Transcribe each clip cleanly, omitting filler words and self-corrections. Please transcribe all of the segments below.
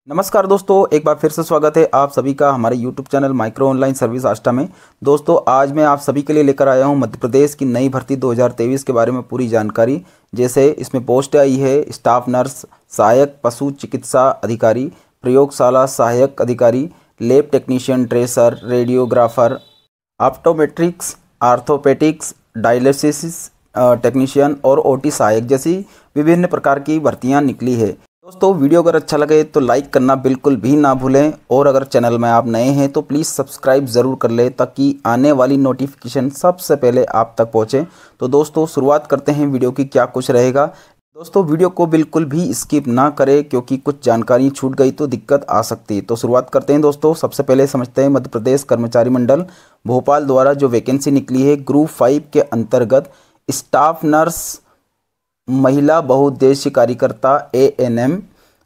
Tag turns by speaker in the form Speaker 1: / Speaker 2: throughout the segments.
Speaker 1: नमस्कार दोस्तों, एक बार फिर से स्वागत है आप सभी का हमारे YouTube channel micro online service Ashta में। दोस्तों, आज मैं आप सभी के लिए लेकर आया हूं मध्य प्रदेश की नई भर्ती 2023 के बारे में पूरी जानकारी। जैसे इसमें पोस्ट आई है स्टाफ नर्स, सहायक पशु चिकित्सा अधिकारी, प्रयोगशाला सहायक अधिकारी, lab technician, tracer, radiographer, optometrics, orthoptics, dialysis technician और ओटी सहायक जैसी विभिन्न प्रकार की भर्तियां निकली है। दोस्तों, वीडियो अगर अच्छा लगे तो लाइक करना बिल्कुल भी ना भूलें और अगर चैनल में आप नए हैं तो प्लीज़ सब्सक्राइब ज़रूर कर लें ताकि आने वाली नोटिफिकेशन सबसे पहले आप तक पहुंचे। तो दोस्तों, शुरुआत करते हैं वीडियो की क्या कुछ रहेगा। दोस्तों, वीडियो को बिल्कुल भी स्किप ना करें क्योंकि कुछ जानकारी छूट गई तो दिक्कत आ सकती है। तो शुरुआत करते हैं दोस्तों। सबसे पहले समझते हैं मध्य प्रदेश कर्मचारी मंडल भोपाल द्वारा जो वैकेंसी निकली है ग्रुप 5 के अंतर्गत स्टाफ नर्स, महिला बहुउद्देश्य कार्यकर्ता ANM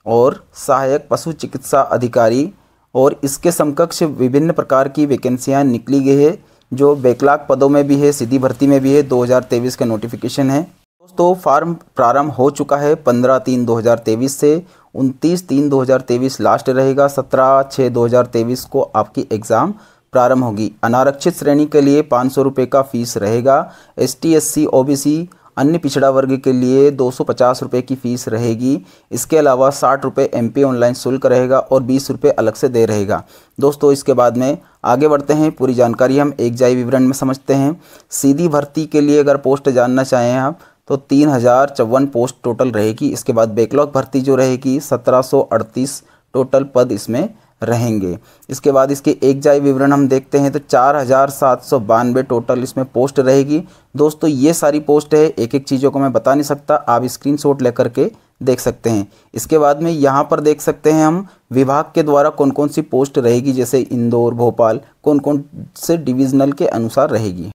Speaker 1: और सहायक पशु चिकित्सा अधिकारी और इसके समकक्ष विभिन्न प्रकार की वैकेंसियां निकली गई है जो बैकलॉग पदों में भी है, सीधी भर्ती में भी है। 2023 का नोटिफिकेशन है। दोस्तों, फॉर्म प्रारंभ हो चुका है 15/3/2023 से 29/3/2023 लास्ट रहेगा। 17/6/2023 को आपकी एग्ज़ाम प्रारंभ होगी। अनारक्षित श्रेणी के लिए 500 रुपये का फीस रहेगा। ST SC OBC अन्य पिछड़ा वर्ग के लिए 250 रुपये की फ़ीस रहेगी। इसके अलावा 60 रुपये MP ऑनलाइन शुल्क रहेगा और 20 रुपये अलग से दे रहेगा। दोस्तों, इसके बाद में आगे बढ़ते हैं। पूरी जानकारी हम एक जाई विवरण में समझते हैं। सीधी भर्ती के लिए अगर पोस्ट जानना चाहें आप तो 3054 पोस्ट टोटल रहेगी। इसके बाद बैकलॉग भर्ती जो रहेगी 1738 टोटल पद इसमें रहेंगे। इसके बाद इसके एक जाई विवरण हम देखते हैं तो 4792 टोटल इसमें पोस्ट रहेगी। दोस्तों, ये सारी पोस्ट है, एक एक चीज़ों को मैं बता नहीं सकता, आप स्क्रीनशॉट लेकर के देख सकते हैं। इसके बाद में यहाँ पर देख सकते हैं हम विभाग के द्वारा कौन कौन सी पोस्ट रहेगी, जैसे इंदौर, भोपाल, कौन कौन से डिविजनल के अनुसार रहेगी।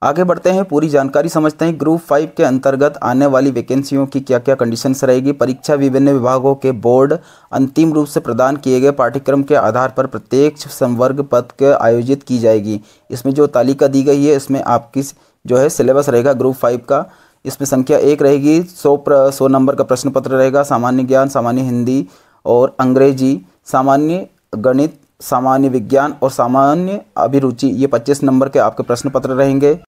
Speaker 1: आगे बढ़ते हैं, पूरी जानकारी समझते हैं। ग्रुप 5 के अंतर्गत आने वाली वैकेंसियों की क्या क्या कंडीशंस रहेगी। परीक्षा विभिन्न विभागों के बोर्ड अंतिम रूप से प्रदान किए गए पाठ्यक्रम के आधार पर प्रत्येक संवर्ग पद के आयोजित की जाएगी। इसमें जो तालिका दी गई है इसमें आपकी जो है सिलेबस रहेगा ग्रुप 5 का। इसमें संख्या 1 रहेगी, 100 नंबर का प्रश्न पत्र रहेगा। सामान्य ज्ञान, सामान्य हिंदी और अंग्रेजी, सामान्य गणित, सामान्य विज्ञान और सामान्य अभिरुचि, ये 25 नंबर के आपके प्रश्न पत्र रहेंगे।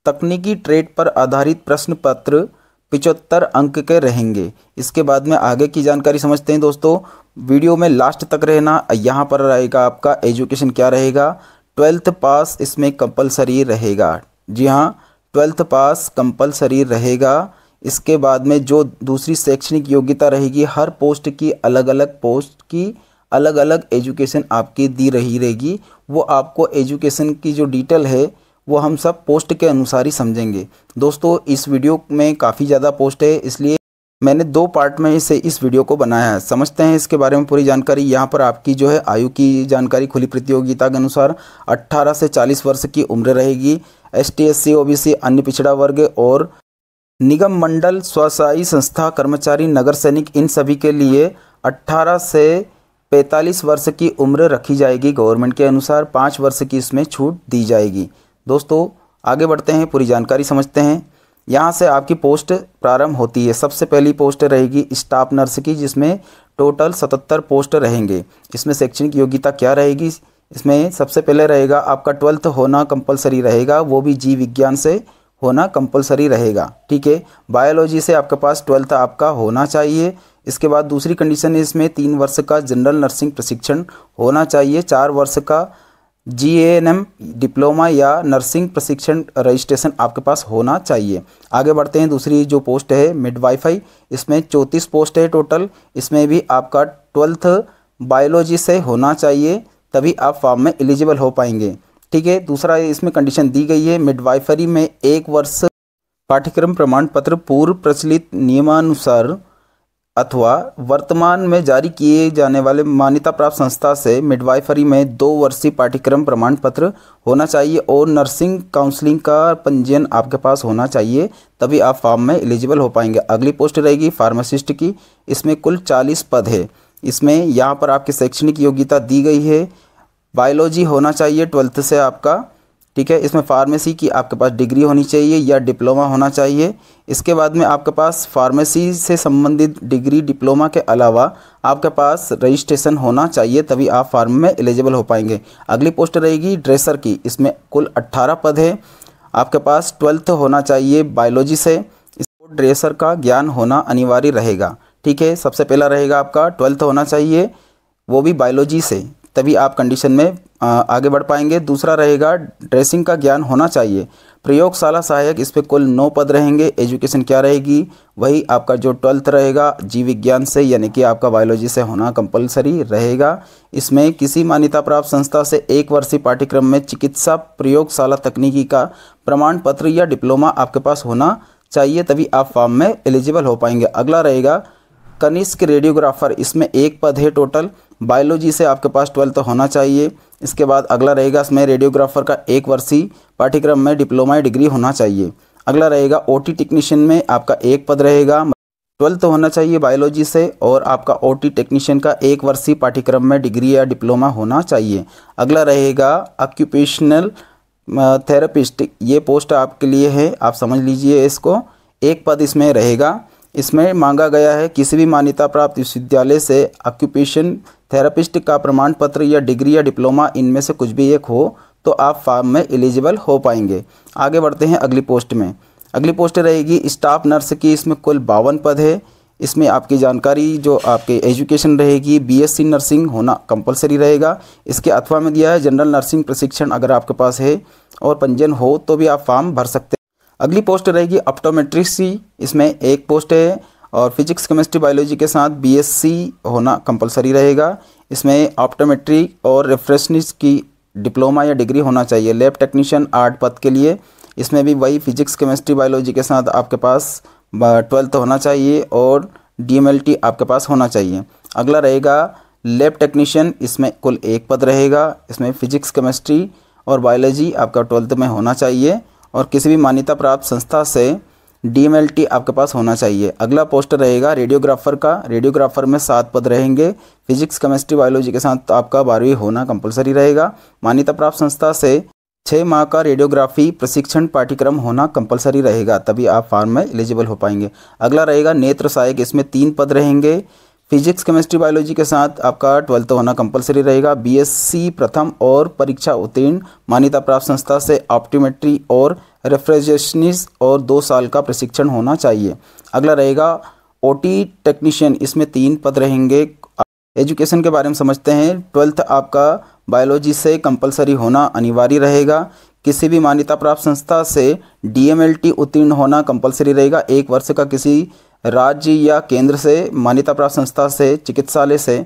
Speaker 1: तकनीकी ट्रेड पर आधारित प्रश्न पत्र 75 अंक के रहेंगे। इसके बाद में आगे की जानकारी समझते हैं। दोस्तों, वीडियो में लास्ट तक रहना। यहाँ पर रहेगा आपका एजुकेशन क्या रहेगा। 12th पास इसमें कंपलसरी रहेगा। जी हाँ, 12th पास कंपलसरी रहेगा। इसके बाद में जो दूसरी शैक्षणिक योग्यता रहेगी, हर पोस्ट की अलग अलग पोस्ट की अलग अलग एजुकेशन आपकी दी रही रहेगी। वो आपको एजुकेशन की जो डिटेल है वो हम सब पोस्ट के अनुसार ही समझेंगे। दोस्तों, इस वीडियो में काफ़ी ज़्यादा पोस्ट है, इसलिए मैंने 2 पार्ट में से इस वीडियो को बनाया है। समझते हैं इसके बारे में पूरी जानकारी। यहाँ पर आपकी जो है आयु की जानकारी खुली प्रतियोगिता के अनुसार 18 से 40 वर्ष की उम्र रहेगी। ST SC OBC अन्य पिछड़ा वर्ग और निगम मंडल स्वशासी संस्था कर्मचारी नगर सैनिक इन सभी के लिए 18 से 45 वर्ष की उम्र रखी जाएगी। गवर्नमेंट के अनुसार 5 वर्ष की इसमें छूट दी जाएगी। दोस्तों, आगे बढ़ते हैं, पूरी जानकारी समझते हैं। यहाँ से आपकी पोस्ट प्रारंभ होती है। सबसे पहली पोस्ट रहेगी स्टाफ नर्स की, जिसमें टोटल 77 पोस्ट रहेंगे। इसमें शैक्षणिक योग्यता क्या रहेगी, इसमें सबसे पहले रहेगा आपका 12th होना कंपलसरी रहेगा, वो भी जीव विज्ञान से होना कंपलसरी रहेगा। ठीक है, बायोलॉजी से आपके पास 12th आपका होना चाहिए। इसके बाद दूसरी कंडीशन है इसमें 3 वर्ष का जनरल नर्सिंग प्रशिक्षण होना चाहिए। 4 वर्ष का GANM डिप्लोमा या नर्सिंग प्रशिक्षण रजिस्ट्रेशन आपके पास होना चाहिए। आगे बढ़ते हैं, दूसरी जो पोस्ट है मिडवाइफाई, इसमें 34 पोस्ट है टोटल। इसमें भी आपका 12th बायोलॉजी से होना चाहिए, तभी आप फॉर्म में एलिजिबल हो पाएंगे। ठीक है, दूसरा इसमें कंडीशन दी गई है मिडवाइफरी में 1 वर्ष पाठ्यक्रम प्रमाण पत्र पूर्व प्रचलित नियमानुसार अथवा वर्तमान में जारी किए जाने वाले मान्यता प्राप्त संस्था से मिडवाइफरी में 2 वर्षीय पाठ्यक्रम प्रमाण पत्र होना चाहिए और नर्सिंग काउंसलिंग का पंजीयन आपके पास होना चाहिए, तभी आप फॉर्म में एलिजिबल हो पाएंगे। अगली पोस्ट रहेगी फार्मासिस्ट की। इसमें कुल 40 पद है। इसमें यहाँ पर आपकी शैक्षणिक योग्यता दी गई है। बायोलॉजी होना चाहिए 12th से आपका। ठीक है। इसमें फार्मेसी की आपके पास डिग्री होनी चाहिए या डिप्लोमा होना चाहिए। इसके बाद में आपके पास फार्मेसी से संबंधित डिग्री डिप्लोमा के अलावा आपके पास रजिस्ट्रेशन होना चाहिए, तभी आप फार्म में एलिजिबल हो पाएंगे। अगली पोस्ट रहेगी ड्रेसर की। इसमें कुल 18 पद है। आपके पास 12th होना चाहिए बायोलॉजी से। इसको ड्रेसर का ज्ञान होना अनिवार्य रहेगा। ठीक है, सबसे पहला रहेगा आपका 12th होना चाहिए, वो भी बायोलॉजी से, तभी आप कंडीशन में आगे बढ़ पाएंगे। दूसरा रहेगा ड्रेसिंग का ज्ञान होना चाहिए। प्रयोगशाला सहायक, इस पर कुल 9 पद रहेंगे। एजुकेशन क्या रहेगी, वही आपका जो 12th रहेगा जीव विज्ञान से, यानी कि आपका बायोलॉजी से होना कंपलसरी रहेगा। इसमें किसी मान्यता प्राप्त संस्था से 1 वर्षीय पाठ्यक्रम में चिकित्सा प्रयोगशाला तकनीकी का प्रमाण पत्र या डिप्लोमा आपके पास होना चाहिए, तभी आप फॉर्म में एलिजिबल हो पाएंगे। अगला रहेगा कनिष्क रेडियोग्राफर। इसमें 1 पद है टोटल। बायोलॉजी से आपके पास 12th होना चाहिए। इसके बाद अगला रहेगा इसमें रेडियोग्राफर का 1 वर्षीय पाठ्यक्रम में डिप्लोमा डिग्री होना चाहिए। अगला रहेगा ओटी टेक्नीशियन में आपका 1 पद रहेगा। 12th होना चाहिए बायोलॉजी से, और आपका ओटी टेक्नीशियन का 1 वर्षीय पाठ्यक्रम में डिग्री या डिप्लोमा होना चाहिए। अगला रहेगा ऑक्यूपेशनल थेरेपिस्ट। ये पोस्ट आपके लिए है, आप समझ लीजिए इसको। 1 पद इसमें रहेगा। इसमें मांगा गया है किसी भी मान्यता प्राप्त विश्वविद्यालय से ऑक्यूपेशन थेरेपिस्ट का प्रमाण पत्र या डिग्री या डिप्लोमा, इनमें से कुछ भी एक हो तो आप फॉर्म में एलिजिबल हो पाएंगे। आगे बढ़ते हैं अगली पोस्ट में। अगली पोस्ट रहेगी स्टाफ नर्स की। इसमें कुल 52 पद है। इसमें आपकी जानकारी जो आपके एजुकेशन रहेगी, बीएससी नर्सिंग होना कंपलसरी रहेगा। इसके अथवा में दिया है जनरल नर्सिंग प्रशिक्षण अगर आपके पास है और पंजीयन हो तो भी आप फॉर्म भर सकते हैं। अगली पोस्ट रहेगी ऑप्टोमेट्रिक्स। इसमें 1 पोस्ट है, और फिजिक्स केमिस्ट्री बायोलॉजी के साथ बीएससी होना कंपलसरी रहेगा। इसमें ऑप्टोमेट्री और रेफ्रेशनिस्ट की डिप्लोमा या डिग्री होना चाहिए। लैब टेक्नीशियन 8 पद के लिए, इसमें भी वही फिजिक्स केमिस्ट्री बायोलॉजी के साथ आपके पास 12th होना चाहिए और डीएमएलटी आपके पास होना चाहिए। अगला रहेगा लैब टेक्नीशियन। इसमें कुल 1 पद रहेगा। इसमें फिजिक्स केमिस्ट्री और बायोलॉजी आपका 12th में होना चाहिए, और किसी भी मान्यता प्राप्त संस्था से डीएमएलटी आपके पास होना चाहिए। अगला पोस्ट रहेगा रेडियोग्राफर का। रेडियोग्राफर में 7 पद रहेंगे। फिजिक्स केमिस्ट्री बायोलॉजी के साथ आपका 12वीं होना कंपलसरी रहेगा। मान्यता प्राप्त संस्था से 6 माह का रेडियोग्राफी प्रशिक्षण पाठ्यक्रम होना कंपलसरी रहेगा, तभी आप फॉर्म में एलिजिबल हो पाएंगे। अगला रहेगा नेत्र सहायक। इसमें 3 पद रहेंगे। फिजिक्स केमिस्ट्री बायोलॉजी के साथ आपका 12th होना कंपलसरी रहेगा। बीएससी प्रथम और परीक्षा उत्तीर्ण मान्यता प्राप्त संस्था से ऑप्टोमेट्री और रेफ्रिजरेशनिस्ट और 2 साल का प्रशिक्षण होना चाहिए। अगला रहेगा ओटी टेक्नीशियन। इसमें 3 पद रहेंगे। एजुकेशन के बारे में समझते हैं। 12th आपका बायोलॉजी से कंपलसरी होना अनिवार्य रहेगा। किसी भी मान्यता प्राप्त संस्था से डीएमएलटी उत्तीर्ण होना कंपलसरी रहेगा। 1 वर्ष का किसी राज्य या केंद्र से मान्यता प्राप्त संस्था से चिकित्सालय से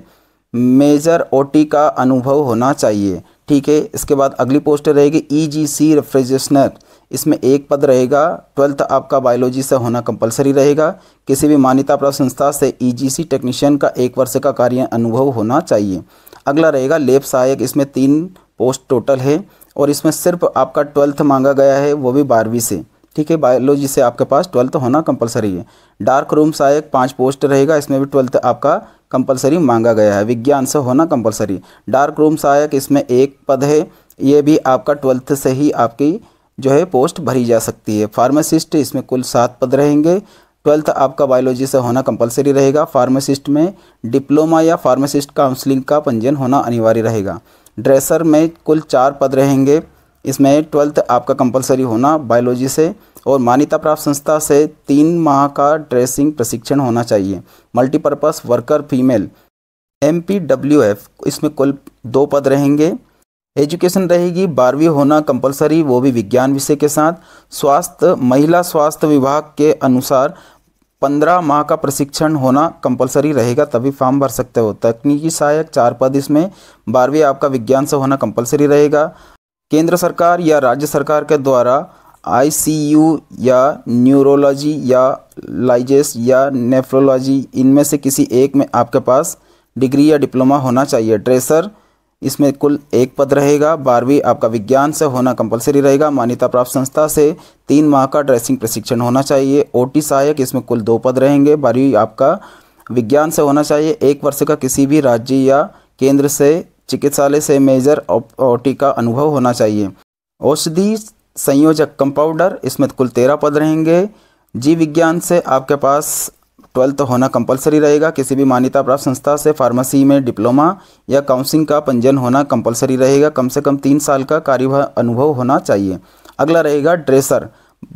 Speaker 1: मेजर ओटी का अनुभव होना चाहिए। ठीक है। इसके बाद अगली पोस्ट रहेगी ईजीसी रेफ्रिजरेशनर। इसमें 1 पद रहेगा। 12th आपका बायोलॉजी से होना कंपलसरी रहेगा। किसी भी मान्यता प्राप्त संस्था से ईजीसी टेक्नीशियन का 1 वर्ष का कार्य अनुभव होना चाहिए। अगला रहेगा लैब सहायक। इसमें 3 पोस्ट टोटल है, और इसमें सिर्फ आपका 12th मांगा गया है, वो भी 12वीं से। ठीक है, बायोलॉजी से आपके पास 12th होना कंपलसरी है। डार्क रूम सहायक 5 पोस्ट रहेगा। इसमें भी 12th आपका कंपलसरी मांगा गया है। विज्ञान से होना कंपलसरी। डार्क रूम सहायक इसमें 1 पद है। ये भी आपका 12th से ही आपकी जो है पोस्ट भरी जा सकती है। फार्मासिस्ट इसमें कुल 7 पद रहेंगे। 12th आपका बायोलॉजी से होना कंपलसरी रहेगा। फार्मासिस्ट में डिप्लोमा या फार्मासिस्ट काउंसलिंग का पंजीयन होना अनिवार्य रहेगा। ड्रेसर में कुल 4 पद रहेंगे। इसमें 12th आपका कंपलसरी होना बायोलॉजी से, और मान्यता प्राप्त संस्था से 3 माह का ड्रेसिंग प्रशिक्षण होना चाहिए। मल्टीपर्पस वर्कर फीमेल MPWF, इसमें कुल 2 पद रहेंगे। एजुकेशन रहेगी 12वीं होना कंपलसरी, वो भी विज्ञान विषय के साथ। स्वास्थ्य महिला स्वास्थ्य विभाग के अनुसार 15 माह का प्रशिक्षण होना कंपलसरी रहेगा, तभी फॉर्म भर सकते हो। तकनीकी सहायक 4 पद। इसमें 12वीं आपका विज्ञान से होना कंपलसरी रहेगा। केंद्र सरकार या राज्य सरकार के द्वारा ICU या न्यूरोलॉजी या लाइजेस या नेफ्रोलॉजी, इनमें से किसी एक में आपके पास डिग्री या डिप्लोमा होना चाहिए। ड्रेसर इसमें कुल 1 पद रहेगा। 12वीं आपका विज्ञान से होना कंपलसरी रहेगा। मान्यता प्राप्त संस्था से 3 माह का ड्रेसिंग प्रशिक्षण होना चाहिए। ओटी सहायक इसमें कुल 2 पद रहेंगे। 12वीं आपका विज्ञान से होना चाहिए। 1 वर्ष का किसी भी राज्य या केंद्र से चिकित्सालय से मेजर ओटी का अनुभव होना चाहिए। औषधि संयोजक कंपाउंडर, इसमें कुल 13 पद रहेंगे। जीव विज्ञान से आपके पास 12th होना कंपलसरी रहेगा। किसी भी मान्यता प्राप्त संस्था से फार्मेसी में डिप्लोमा या काउंसलिंग का पंजीयन होना कंपलसरी रहेगा। कम से कम 3 साल का कार्य अनुभव होना चाहिए। अगला रहेगा ड्रेसर,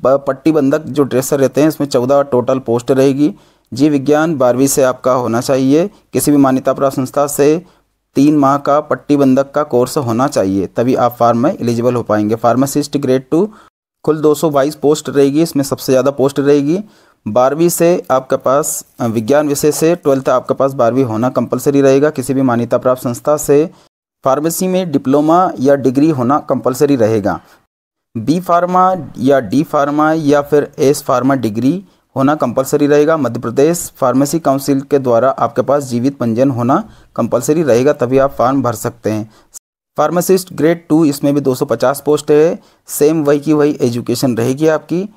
Speaker 1: पट्टी बंधक जो ड्रेसर रहते हैं, इसमें 14 टोटल पोस्ट रहेगी। जीव विज्ञान 12वीं से आपका होना चाहिए। किसी भी मान्यता प्राप्त संस्था से 3 माह का पट्टी बंधक का कोर्स होना चाहिए, तभी आप फार्म में एलिजिबल हो पाएंगे। फार्मासिस्ट ग्रेड 2 कुल 222 पोस्ट रहेगी, इसमें सबसे ज़्यादा पोस्ट रहेगी। 12वीं से आपके पास विज्ञान विषय से 12th आपके पास 12वीं होना कंपलसरी रहेगा। किसी भी मान्यता प्राप्त संस्था से फार्मेसी में डिप्लोमा या डिग्री होना कंपलसरी रहेगा। बी फार्मा या डी फार्मा या फिर एस फार्मा डिग्री होना कंपलसरी रहेगा। मध्य प्रदेश फार्मेसी काउंसिल के द्वारा आपके पास जीवित पंजीयन होना कंपलसरी रहेगा, तभी आप फॉर्म भर सकते हैं। फार्मासिस्ट ग्रेड 2 इसमें भी 250 पोस्ट है, सेम वही की वही एजुकेशन रहेगी आपकी।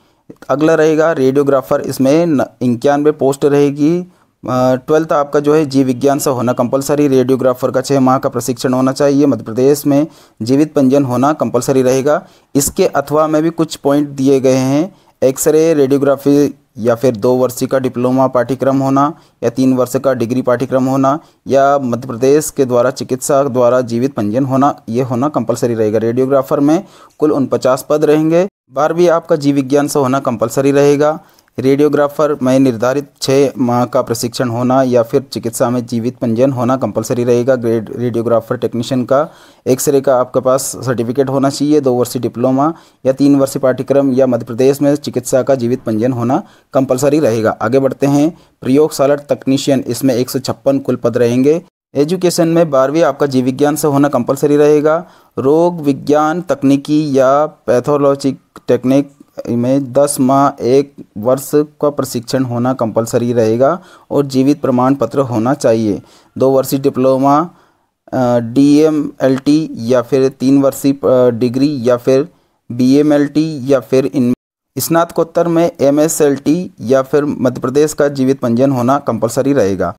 Speaker 1: अगला रहेगा रेडियोग्राफर, इसमें 91 पोस्ट रहेगी। 12th आपका जो है जीव विज्ञान से होना कंपलसरी। रेडियोग्राफर का 6 माह का प्रशिक्षण होना चाहिए। मध्य प्रदेश में जीवित पंजीयन होना कंपलसरी रहेगा। इसके अथवा में भी कुछ पॉइंट दिए गए हैं। एक्सरे रेडियोग्राफी या फिर 2 वर्षीय का डिप्लोमा पाठ्यक्रम होना या 3 वर्ष का डिग्री पाठ्यक्रम होना या मध्य प्रदेश के द्वारा चिकित्सा द्वारा जीवित पंजीयन होना, ये होना कंपलसरी रहेगा। रेडियोग्राफर में कुल 49 पद रहेंगे। 12वीं आपका जीव विज्ञान से होना कंपलसरी रहेगा। रेडियोग्राफर में निर्धारित 6 माह का प्रशिक्षण होना या फिर चिकित्सा में जीवित पंजीयन होना कंपलसरी रहेगा। ग्रेड रेडियोग्राफर टेक्नीशियन का एक्सरे का आपके पास सर्टिफिकेट होना चाहिए। 2 वर्षीय डिप्लोमा या 3 वर्षीय पाठ्यक्रम या मध्य प्रदेश में चिकित्सा का जीवित पंजीयन होना कंपलसरी रहेगा। आगे बढ़ते हैं। प्रयोगशाला तकनीशियन, इसमें 156 कुल पद रहेंगे। एजुकेशन में 12वीं आपका जीव विज्ञान से होना कंपलसरी रहेगा। रोग विज्ञान तकनीकी या पैथोलॉजी टेक्निक में 10 माह 1 वर्ष का प्रशिक्षण होना कंपलसरी रहेगा और जीवित प्रमाण पत्र होना चाहिए। 2 वर्षीय डिप्लोमा DMLT या फिर 3 वर्षीय डिग्री या फिर BMLT या फिर स्नातकोत्तर में MSLT या फिर मध्य प्रदेश का जीवित पंजीयन होना कंपलसरी रहेगा।